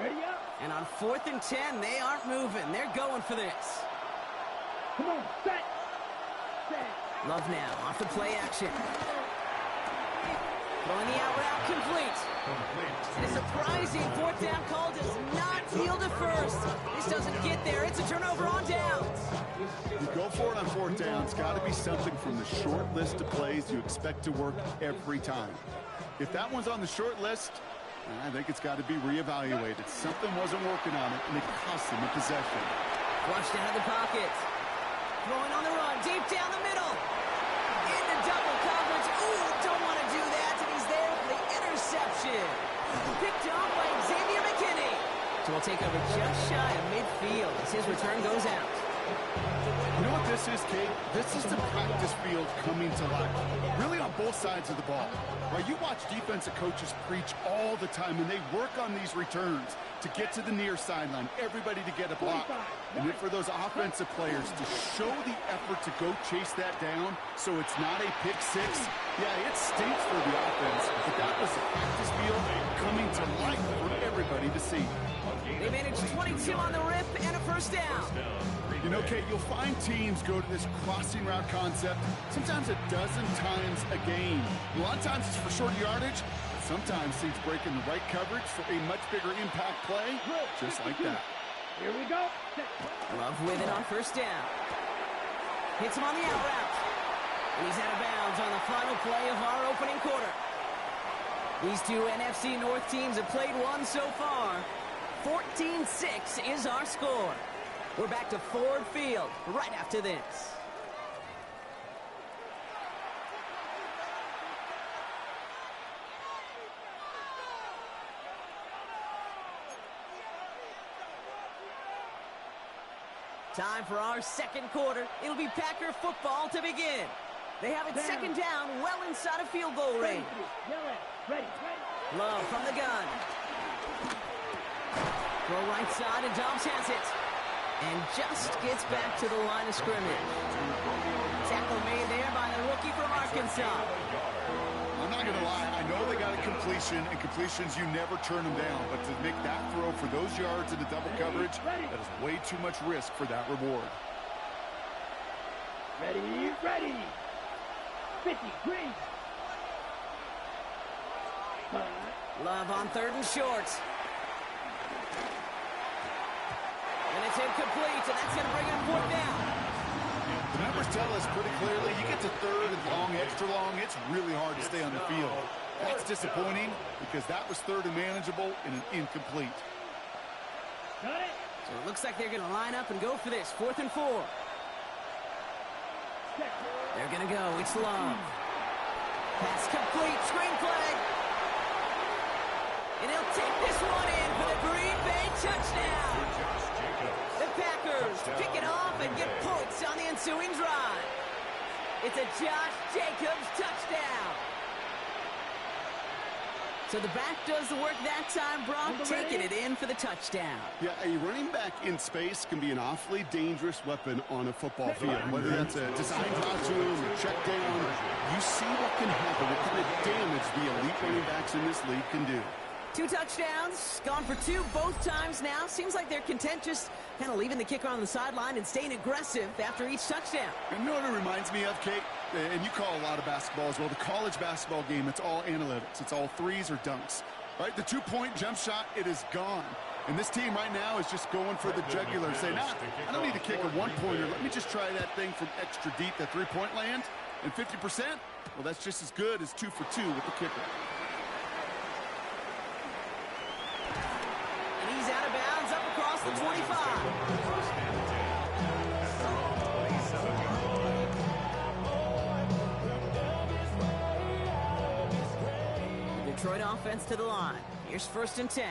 Ready up. And on 4th and 10, they aren't moving. They're going for this. Come on, set. Set. Love now, off the play action. Throwing the out route complete. And a surprising 4th down call does not yield a first. This doesn't get there. It's a turnover on downs. You go for it on 4th down. It's got to be something from the short list of plays you expect to work every time. If that one's on the short list, I think it's got to be reevaluated. Something wasn't working on it, and it cost him a possession. Flushed out of the pocket. Throwing on the run, deep down the middle. Into double coverage. Ooh, don't want to do that, and he's there for the interception. Picked off by Xavier McKinney. So we'll take over just shy of midfield as his return goes out. You know what this is, Kate? This is the practice field coming to life. Really on both sides of the ball. Right? You watch defensive coaches preach all the time, and they work on these returns to get to the near sideline, everybody to get a block. And then for those offensive players to show the effort to go chase that down so it's not a pick six, yeah, it stinks for the offense. But that was the practice field coming to life for everybody to see. They managed 22 on the rip and a first down. You know, Kate, you'll find teams go to this crossing route concept sometimes a dozen times a game. A lot of times it's for short yardage. Sometimes teams break in the right coverage for a much bigger impact play, just like that. Here we go. Love with it on first down. Hits him on the out route. And he's out of bounds on the final play of our opening quarter. These two NFC North teams have played one so far. 14-6 is our score. We're back to Ford Field right after this. Time for our second quarter. It'll be Packer football to begin. They have it second down, well inside of field goal range. Ready. Love from the gun. Throw right side, and Dobbs has it. And just gets back to the line of scrimmage. Tackle made there by the rookie from Arkansas. I'm not going to lie. I know they got a completion, and completions, you never turn them down. But to make that throw for those yards in the double coverage, that is way too much risk for that reward. Ready. 50, green. Love on 3rd and short. And it's incomplete, and that's going to bring it 4th down. The numbers tell us pretty clearly, you get to 3rd and long, extra long, it's really hard to stay on the field. That's disappointing because that was 3rd and manageable and an incomplete. Got it. So it looks like they're going to line up and go for this. 4th and 4. They're going to go. It's Love. Pass complete. Screen flag. And he'll take this one in for the Green Bay touchdown. The Packers pick it off and get points on the ensuing drive. It's a Josh Jacobs touchdown. So the back does the work that time, Brock, taking it in for the touchdown. Yeah, a running back in space can be an awfully dangerous weapon on a football field. Whether that's a design draw to him or check down, you see what can happen, what kind of damage the elite running backs in this league can do. 2 touchdowns, gone for 2 both times now. Seems like they're content just kind of leaving the kicker on the sideline and staying aggressive after each touchdown. And you know what it reminds me of, Kate? And you call a lot of basketball as well. The college basketball game, it's all analytics. It's all threes or dunks. Right? The 2-point jump shot, it is gone. And this team right now is just going for the jugular, saying, I don't need to kick a 1-pointer. Let me just try that thing from extra deep, that 3-point land. And 50%, well, that's just as good as 2 for 2 with the kicker. He's out of bounds up across the 25. The Detroit offense to the line. Here's 1st and 10.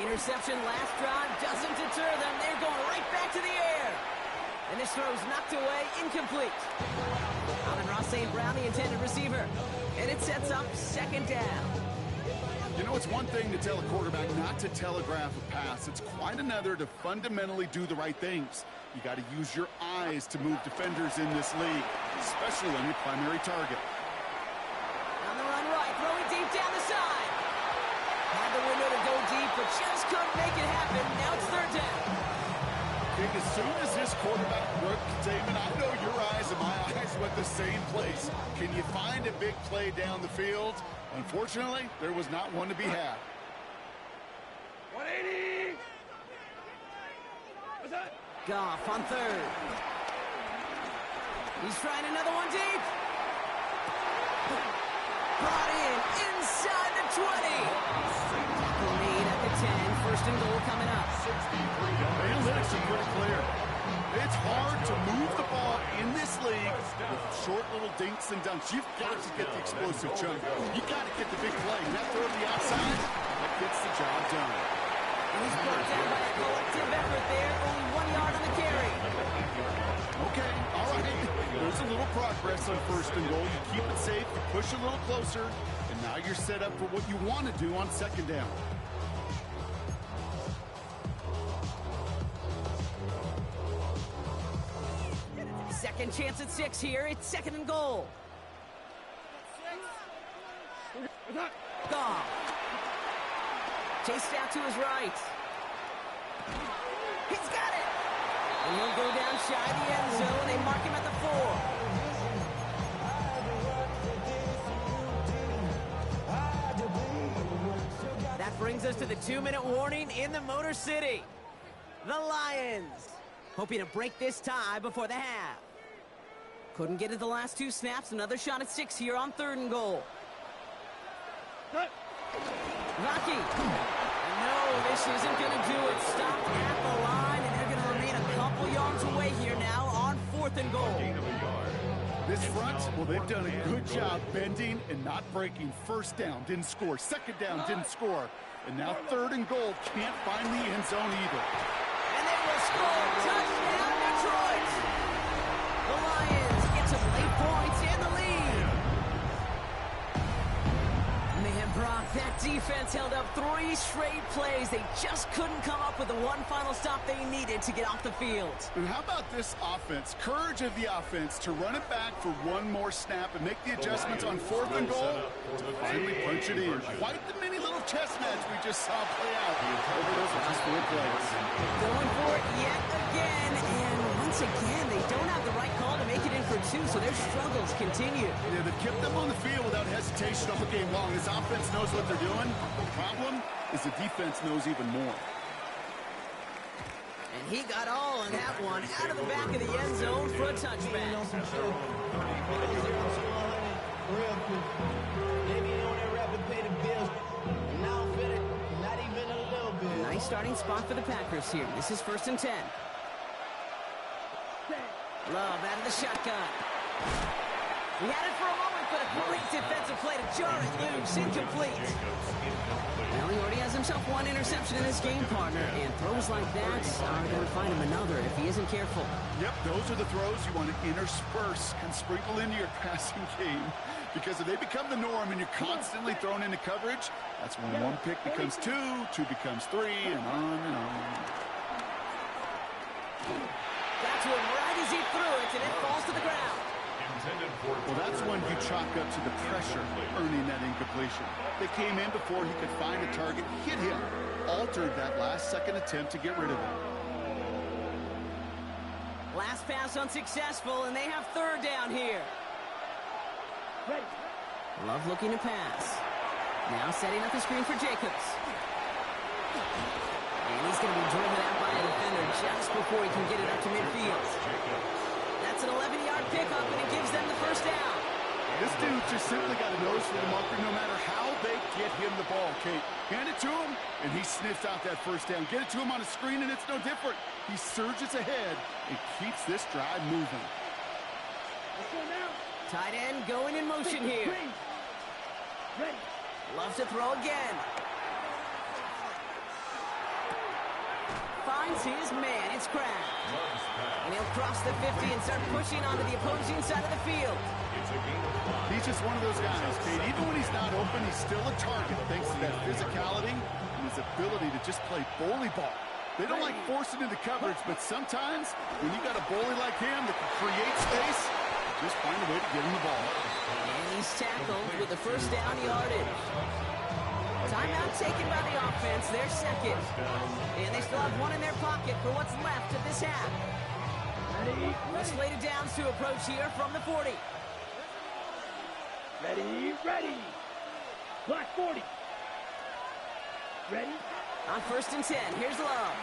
Interception last drive doesn't deter them. They're going right back to the air. And this throw's knocked away, incomplete. Amon-Ra St. Brown, the intended receiver. And it sets up 2nd down. You know, it's one thing to tell a quarterback not to telegraph a pass. It's quite another to fundamentally do the right things. You got to use your eyes to move defenders in this league, especially on your primary target. On the run right, throwing deep down the side. soon as this quarterback broke containment, I know your eyes and my eyes went the same place. Can you find a big play down the field? Unfortunately, there was not one to be had. 180. What's that? Goff on third. He's trying another one deep. Brought in inside the 20. Tackle made at the 10. First and goal coming up. The analytics are pretty clear. It's hard to move the ball in this league with short little dinks and dunks. You've got to get the explosive chunk. You've got to get the big play. That throw to the outside, that gets the job done. He's brought down by a collective effort there. Only 1 yard on the carry. Okay, all right. There's a little progress on first and goal. You keep it safe, you push a little closer, and now you're set up for what you want to do on second down. Second chance at 6 here. It's second and goal. Goff. Chased out to his right. He's got it. And he'll go down shy of the end zone. They mark him at the 4. That brings us to the 2-minute warning in the Motor City. The Lions hoping to break this tie before the half. Couldn't get it the last 2 snaps. Another shot at 6 here on third and goal. Rocky. No, this isn't going to do it. Stopped at the line, and they're going to remain a couple yards away here now on fourth and goal. This front, well, they've done a good job bending and not breaking. First down, didn't score. Second down, didn't score. And now third and goal, can't find the end zone either. And they will score. Touchdown, Detroit. The Lions get some late points in the lead. Man, Brock, that defense held up 3 straight plays. They just couldn't come up with the one final stop they needed to get off the field. And how about this offense? Courage of the offense to run it back for one more snap and make the adjustments on fourth and goal to finally punch it in. Quite the mini little chess match we just saw play out over those last 4 plays. Going for it yet again, and once again, they don't have the right call to make it in for 2, so their struggles continue. Yeah, they've kept them on the field without hesitation all game long. This offense knows what they're doing. The problem is the defense knows even more. And he got all on that one, out of the back of the end zone for a touchback. Nice starting spot for the Packers here. This is 1st and 10. Love out of the shotgun. He had it for a moment, but a great defensive play to jar it loose. Incomplete. Well, he already has himself 1 interception in his game, partner, and throws like that are going to find him another if he isn't careful. Yep, those are the throws you want to intersperse and sprinkle into your passing game, because if they become the norm and you're constantly thrown into coverage, that's when 1 pick becomes 2, 2 becomes 3, and on and on. Got to him right as he threw it, and it falls to the ground. Well, that's when you chalk up to the pressure earning that incompletion. They came in before he could find a target, hit him, altered that last-second attempt to get rid of him. Last pass unsuccessful, and they have third down here. Ready. Love looking to pass. Now setting up the screen for Jacobs. And he's going to be driven out by a defender just before he can get it up to midfield. That's an 11-yard pickup, and it gives them the first down. This dude just simply got a nose for the marker no matter how they get him the ball, Kate. Hand it to him, and he sniffs out that first down. Get it to him on a screen, and it's no different. He surges ahead and keeps this drive moving. Let's go now. Tight end going in motion here. Ready. Loves to throw again. Finds his man. It's Kraft. And he'll cross the 50 and start pushing onto the opposing side of the field. He's just one of those guys, Kate. Even when he's not open, he's still a target thanks to that physicality and his ability to just play bully ball. They don't like forcing into coverage, but sometimes when you got a bully like him that can create space, just find a way to get him the ball. And he's tackled with the first down yardage. Time Timeout taken by the offense, their second. And they still have one in their pocket for what's left of this half. Slated downs to approach here from the 40. Ready. Black 40. Ready. On 1st and 10, here's Love.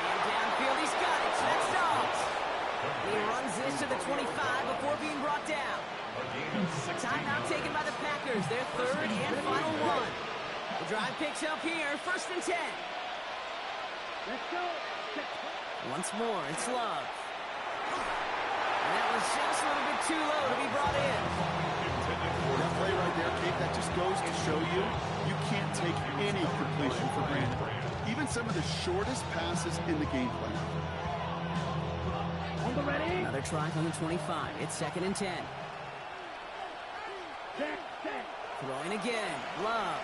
And downfield, he's got it. That's Dobbs. He runs this to the 25 before being brought down. Timeout taken by the Packers, their third and final one. The drive picks up here, 1st and 10. Let's go. Once more, it's Love. And that was just a little bit too low to be brought in. That play right there, Kate, that just goes to show you can't take any completion for granted. Even some of the shortest passes in the game plan. On the ready. Another try from the 25. It's 2nd and 10. Set. Throwing again. Love.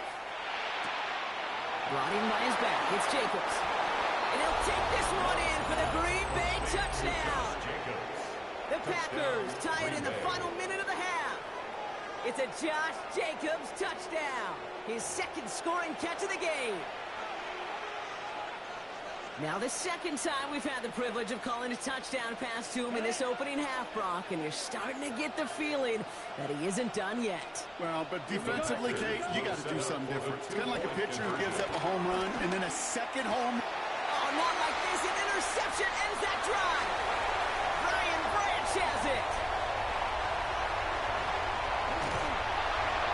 Brought in by his back. It's Jacobs. And he'll take this one in for the Green Bay touchdown. The Packers tie it in the final minute of the half. It's a Josh Jacobs touchdown. His second scoring catch of the game. Now the second time we've had the privilege of calling a touchdown pass to him in this opening half, Brock, and you're starting to get the feeling that he isn't done yet. Well, but defensively, Kate, you got to do something different. It's kind of like a pitcher who gives up a home run and then a second home. Oh, not like this. An interception ends that drive. Brian Branch has it.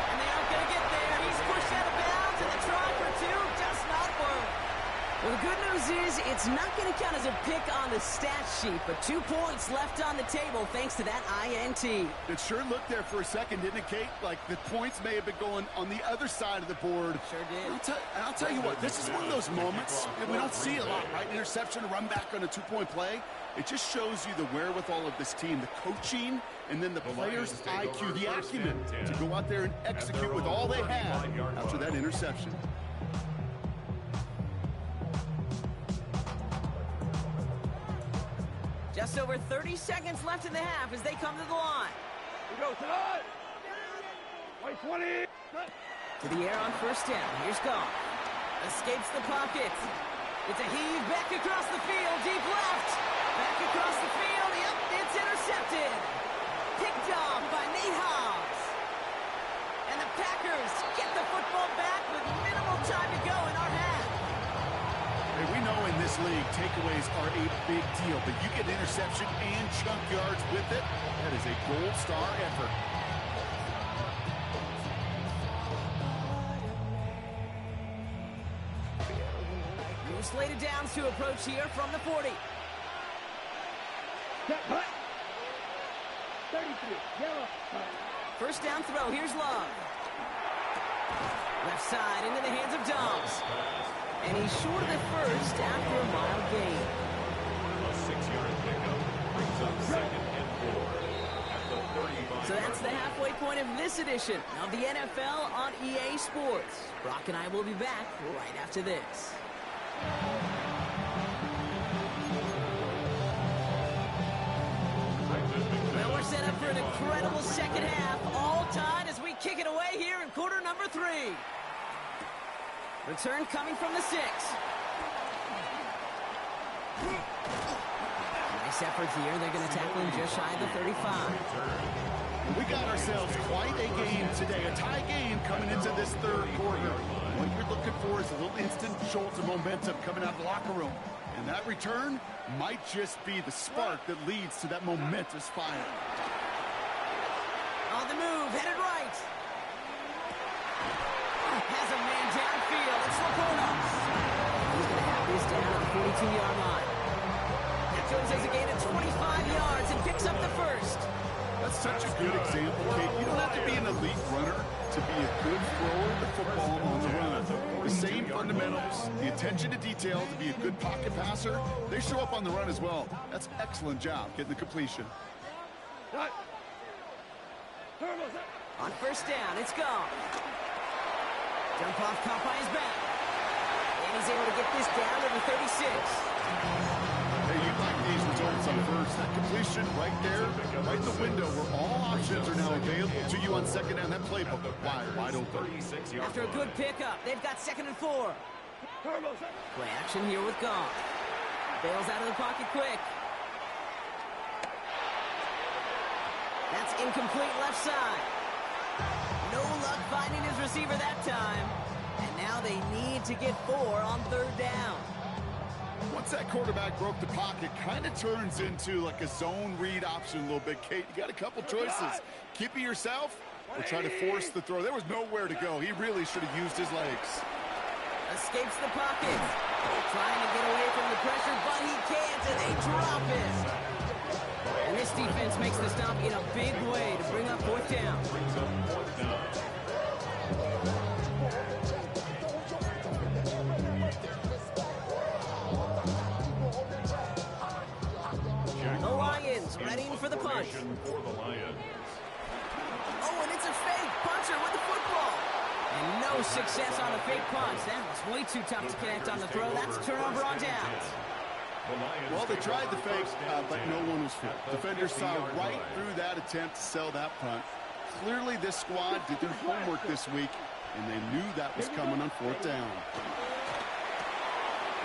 And they aren't going to get there. He's pushed out of bounds, and the try for two does not work. Well, the good news is it's not going to count as a pick on the stat sheet, but 2 points left on the table thanks to that INT. It sure looked there for a second, didn't it, Kate? Like the points may have been going on the other side of the board. Sure did. I'll tell you what, this is one of those moments that we don't see a lot, right? Interception, run back on a 2-point play. It just shows you the wherewithal of this team, the coaching, and then the players' IQ, the acumen to go out there and execute with all they have after that interception. Just over 30 seconds left in the half as they come to the line. We go tonight. 20. To the air on first down. Here's Goff. Escapes the pocket. It's a heave back across the field. Deep left. Back across the field. Yep, it's intercepted. Picked off by Nate Hobbs. And the Packers get the football back with minimal time to go in our half. Hey, we know in this league, takeaways are a big deal, but you get interception and chunk yards with it. That is a gold star effort. New slated downs to approach here from the 40. Set, hut. 33. Yellow. First down throw. Here's Love. Left side into the hands of Dobbs. And he's short of the first after a mild gain. A 6-yard pickup brings up 2nd and 4 at the 35. So that's the halfway point of this edition of the NFL on EA Sports. Brock and I will be back right after this. Well, we're set up for an incredible second half, all tied as we kick it away here in quarter number 3. Return coming from the 6. Nice effort here. They're going to tackle him just shy of the 35. We got ourselves quite a game today, a tie game coming into this third quarter. What you're looking for is a little instant jolt of momentum coming out of the locker room. And that return might just be the spark that leads to that momentous fire. On the move, headed right. Has a man downfield. It's Laporta. He's going to have this down at the 42-yard line. That Jones has a gain of 25 yards and picks up the first. That's such a good example, Kate. You don't have to be an elite runner to be a good thrower of the football on the run. The same fundamentals, the attention to detail to be a good pocket passer, they show up on the run as well. That's an excellent job getting the completion. On first down, it's gone. Jump off caught by his back. And he's able to get this down to the 36. Hey, you like these results on first. That completion right there, right in the window where all options are now available to you on second down. That playbook wide open. After a good pickup, they've got 2nd and 4. Play action here with Goff. Bails out of the pocket quick. That's incomplete left side. No luck finding his receiver that time. And now they need to get 4 on 3rd down. Once that quarterback broke the pocket, kind of turns into like a zone read option a little bit. Kate, you got a couple choices. Keep it yourself or try to force the throw. There was nowhere to go. He really should have used his legs. Escapes the pocket. Trying to get away from the pressure, but he can't, and they drop it. And this defense makes the stop in a big way to bring up 4th down. The Lions ready for the punch. Oh, and it's a fake puncher with the football. And no success on the fake punch. That was way too tough to connect on the throw. That's a turnover on downs. Well, they tried the fake, but no one was fit. Defenders saw right through that attempt to sell that punt. Clearly, this squad did their homework this week, and they knew that was coming on 4th down.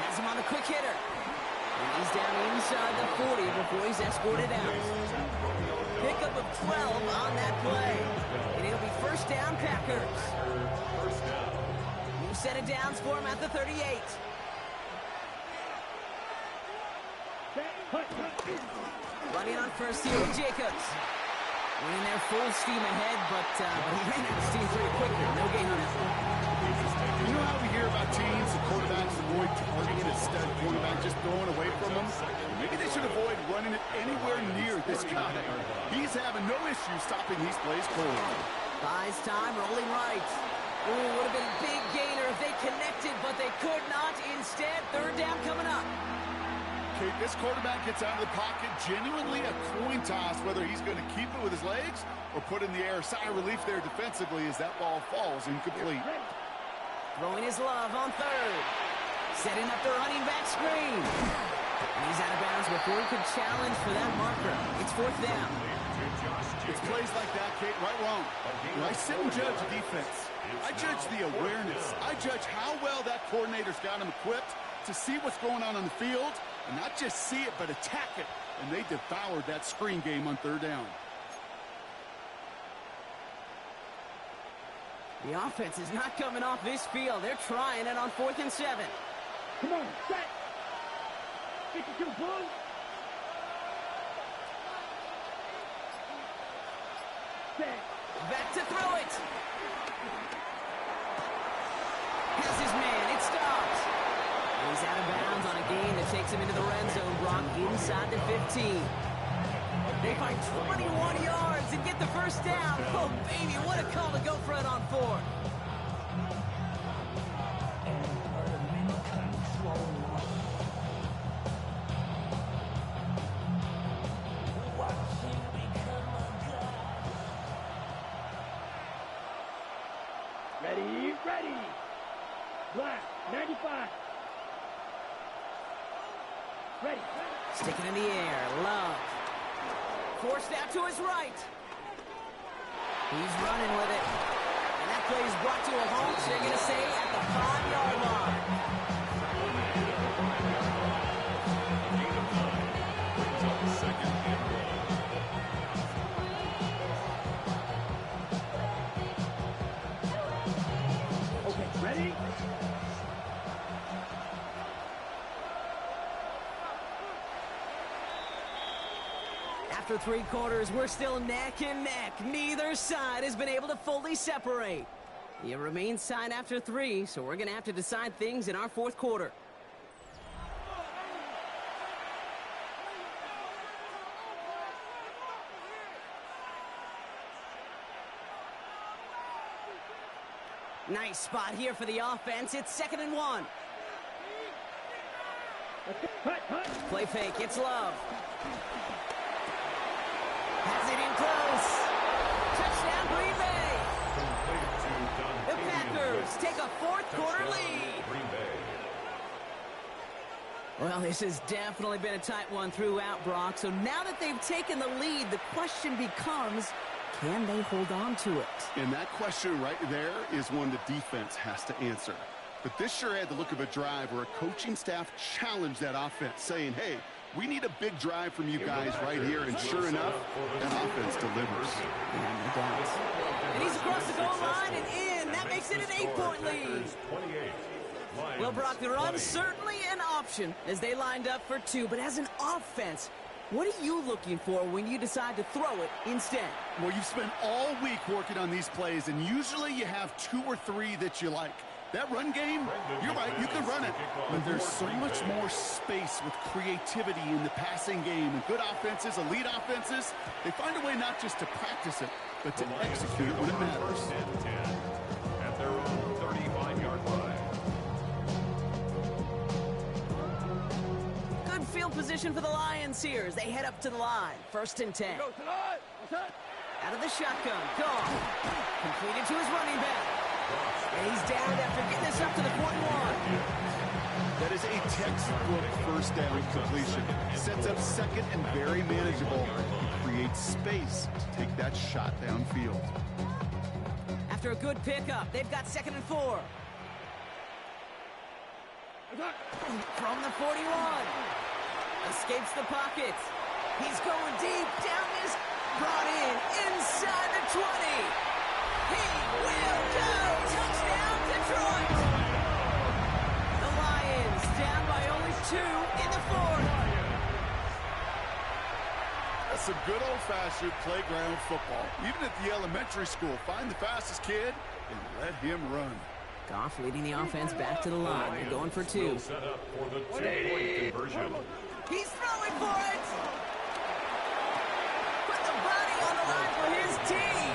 Has him on the quick hitter. And he's down inside the 40 before he's escorted out. Pickup of 12 on that play. And it'll be 1st down, Packers. New set of downs for him at the 38. Running on first here with Jacobs. Running there full steam ahead, but he ran out of steam pretty quickly. No gain on that one. You know how we hear about teams and quarterbacks avoid targeting a stud quarterback, just throwing away from him? Maybe they should avoid running it anywhere near this guy. He's having no issue stopping these plays cold. Buys time, rolling right. Ooh, would have been a big gainer if they connected, but they could not. Instead, 3rd down coming up. Okay, this quarterback gets out of the pocket, genuinely a coin toss whether he's going to keep it with his legs or put in the air. Sigh of relief there defensively as that ball falls incomplete. Throwing his love on 3rd. Setting up the running back screen. And he's out of bounds before he could challenge for that marker. It's 4th down. It's plays like that, Kate, right wrong. When I sit and judge a defense, I judge the awareness. I judge how well that coordinator's got him equipped to see what's going on the field, and not just see it, but attack it. And they devoured that screen game on 3rd down. The offense is not coming off this field. They're trying it on 4th and 7. Come on, set. 52 blue. Set. Back to throw it. Has his man. It stops. And he's out of bounds on a gain that takes him into the red zone. Brock inside the 15. They find 21 yards and get the 1st down. Oh, baby, what a call to go for it on 4th. Ready. Black, 95. Ready. Sticking in the air. Love. Forced out to his right. He's running with it. And that play is brought to a halt, so they're going to say at the 5-yard line. Okay, ready? After 3 quarters, we're still neck and neck. Neither side has been able to fully separate. It remains tied after 3, so we're going to have to decide things in our 4th quarter. Nice spot here for the offense. It's 2nd and 1. Play fake. It's Love. Has it in close. Touchdown, Green Bay. The Packers take a 4th quarter lead. Well, this has definitely been a tight one throughout, Brock. So now that they've taken the lead, the question becomes, can they hold on to it? And that question right there is one the defense has to answer. But this sure had the look of a drive where a coaching staff challenged that offense, saying, hey, we need a big drive from you guys right here. And sure enough, that offense delivers. Yeah, no doubt. And he's across the goal line and in. That makes it an 8-point lead. Well, Brock, the run's certainly an option as they lined up for 2. But as an offense, what are you looking for when you decide to throw it instead? Well, you've spent all week working on these plays, and usually you have 2 or 3 that you like. That run game, you're right, you can run it. But there's so much more space with creativity in the passing game. And good offenses, elite offenses, they find a way not just to practice it, but to execute it when it matters. At their own 35-yard line. Good field position for the Lions here as they head up to the line. 1st and 10. Out of the shotgun. Gone. Completed to his running back. And he's down after getting this up to the 41. That is a textbook first down completion. Sets up second and very manageable. Creates space to take that shot downfield. After a good pickup, they've got 2nd and 4. From the 41. Escapes the pocket. He's going deep. Down this. Brought in. Inside the 20. He will go. Touchdown, Detroit. The Lions down by only 2 in the 4th. That's some good old-fashioned playground football. Even at the elementary school, find the fastest kid and let him run. Goff leading the offense back to the line. They're going for 2. Set up for the 2-point conversion. He's throwing for it. Put the body on the line for his team.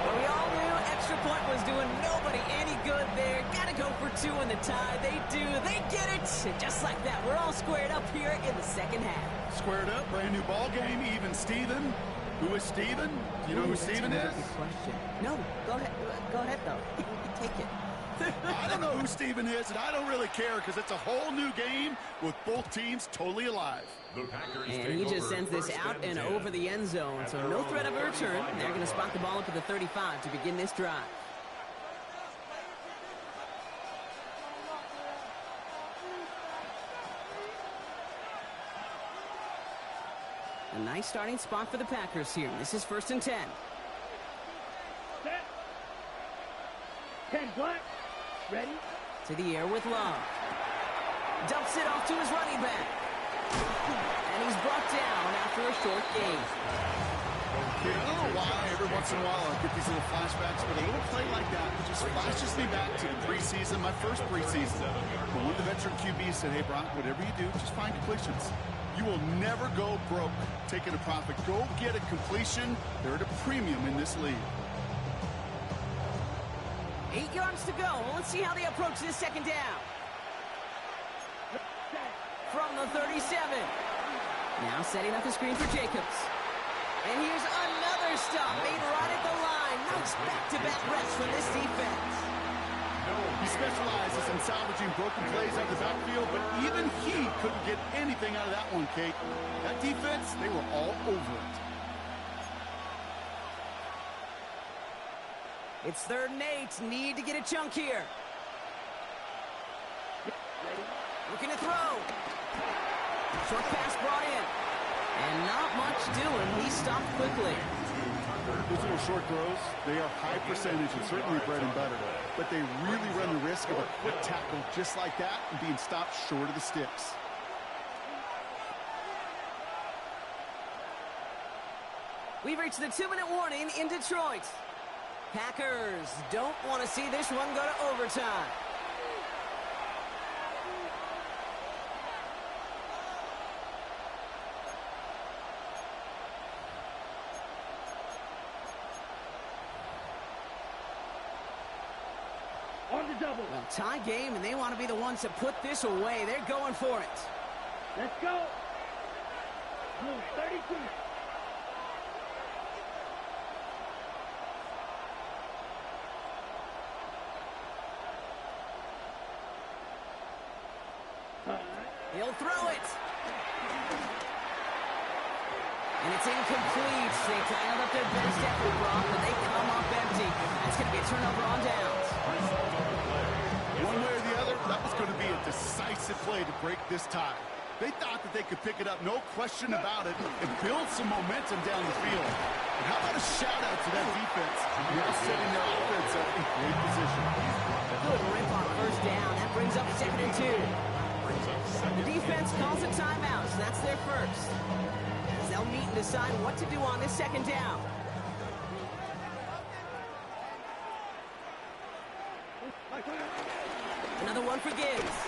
But we all knew extra point was doing nobody any good there. Got to go for 2 in the tie. They do. They get it. And just like that, we're all squared up here in the 2nd half. Squared up, brand new ball game, even Steven. Who is Steven? Do you know who Steven is? Good question. No, go ahead. Go ahead, though. Take it. I don't know who Steven is, and I don't really care because it's a whole new game with both teams totally alive. And he just sends this out and over the end zone, so no threat of a return. They're going to spot the ball up at the 35 to begin this drive. A nice starting spot for the Packers here. This is 1st and 10. Set. 10 black. Ready? To the air with Love. Dumps it off to his running back. And he's brought down after a short gain. Okay, I don't know why every once in a while I get these little flashbacks, but a little play like that just flashes me back to the preseason, my first preseason. But when the veteran QB said, hey, Brock, whatever you do, just find completions. You will never go broke taking a profit. Go get a completion. They're at a premium in this league. 8 yards to go. Well, let's see how they approach this 2nd down. From the 37. Now setting up the screen for Jacobs. And here's another stop made right at the line. Nice back-to-back reps from this defense. He specializes in salvaging broken plays out of the backfield, but even he couldn't get anything out of that one, Kate. That defense, they were all over it. It's 3rd and 8. Need to get a chunk here. Looking to throw. Short pass brought in. And not much doing. He stopped quickly. Those little short throws, they are high percentage and certainly bread and butter. But they really run the risk of a quick tackle just like that and being stopped short of the sticks. We've reached the 2-minute warning in Detroit. Packers don't want to see this one go to overtime. On the double. Well, tie game, and they want to be the ones to put this away. They're going for it. Let's go. Blue 32. He'll throw it. And it's incomplete. They dialed up their best effort, Brock, but they come up empty. That's going to be a turnover on downs. One way or the other, that was going to be a decisive play to break this tie. They thought that they could pick it up, no question about it, and build some momentum down the field. And how about a shout-out to that defense? Now setting their offense up in great position. Good rip on first down. That brings up 2nd and 2. The defense calls a timeout, so that's their first. As they'll meet and decide what to do on this 2nd down. Another one for Gibbs.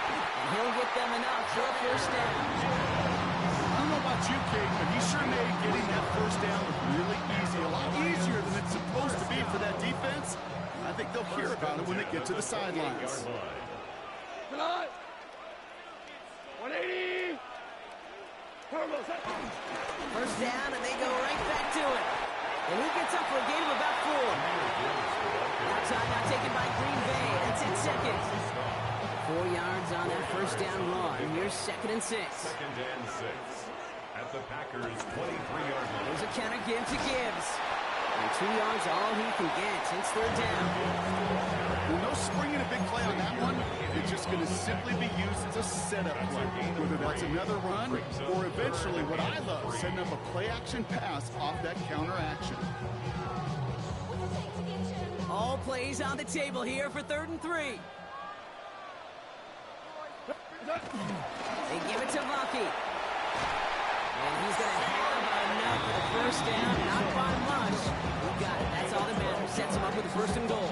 And he'll get them enough for a first down. I don't know about you, Kate, but he sure made getting that first down look really easy. A lot easier than it's supposed to be for that defense. I think they'll hear about it when they get to the sidelines. 180. Turbo set. First down, and they go right back to it. And he gets up for a gain of about 4. Outside now taken by Green Bay. That's 10 seconds. 4 yards on that first down run. Here's 2nd and 6. 2nd and 6. At the Packers' 23-yard line. There's a counter give to Gibbs. And 2 yards all he can get. It's 3rd down. Well, no springing a big play on that one. It's just going to simply be used as a setup play. Whether that's another run or eventually what I love, setting up a play-action pass off that counter action. All plays on the table here for 3rd and 3. They give it to Vaki. And he's going to have enough for the first down. Not by much. He got it. That's all that matters. Sets him up with a 1st and goal.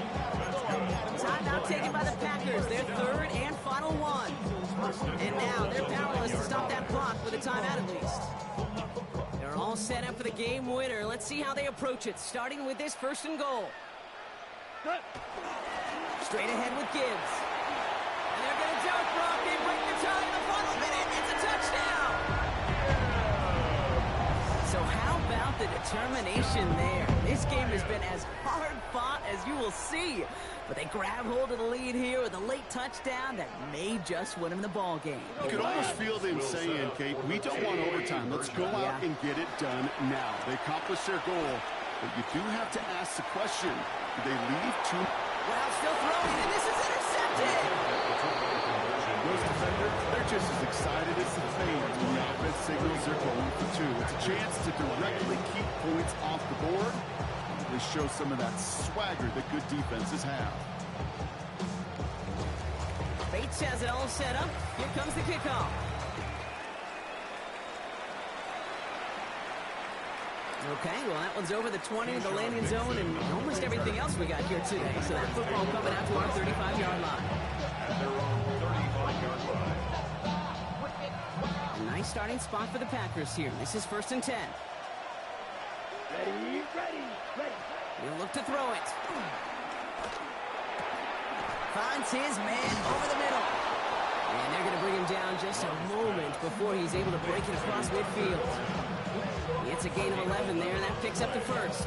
Timeout taken by the Packers. Their 3rd and final one. And now they're powerless to stop that clock with a timeout at least. They're all set up for the game winner. Let's see how they approach it, starting with this 1st and goal. Straight ahead with Gibbs. And they're going to do it, Brock. They break the tie in the final minute. It's a touchdown. So how about the determination there? This game has been as hard fought as you will see. But they grab hold of the lead here with a late touchdown that may just win them the ball game. You could almost feel them saying, Kate, we don't want overtime. Let's go out and get it done now. They accomplished their goal, but you do have to ask the question, do they leave too... Well, still throwing, and this is intercepted. Those defenders, they're just as excited as the fans when the offense signals they're going for 2. It's a chance to directly keep points off the board. They show some of that swagger that good defenses have. Bates has it all set up. Here comes the kickoff. Okay, well, that one's over the 20, the landing zone, and almost everything else we got here today. So that football coming out to our 35-yard line. At their own 35-yard line. A nice starting spot for the Packers here. This is 1st and 10. Ready. He'll look to throw it. Finds his man over the middle. And they're going to bring him down just a moment before he's able to break it across midfield. It's a gain of 11 there, and that picks up the 1st.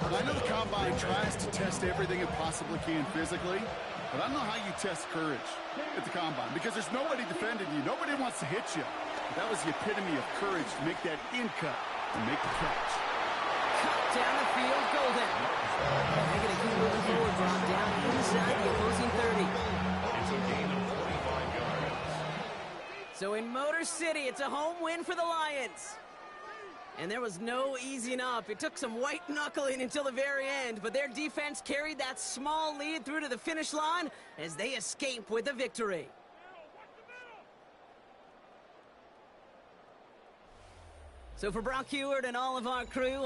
I know the Combine tries to test everything it possibly can physically, but I don't know how you test courage at the Combine because there's nobody defending you. Nobody wants to hit you. But that was the epitome of courage to make that in cut and make the catch. Cut down the field, Golden. They're going to keep moving forward, drop down inside the opposing 30. It's a gain of 45 yards. So in Motor City, it's a home win for the Lions. And there was no easing up. It took some white knuckling until the very end, but their defense carried that small lead through to the finish line as they escape with the victory. So for Brock Heward and all of our crew,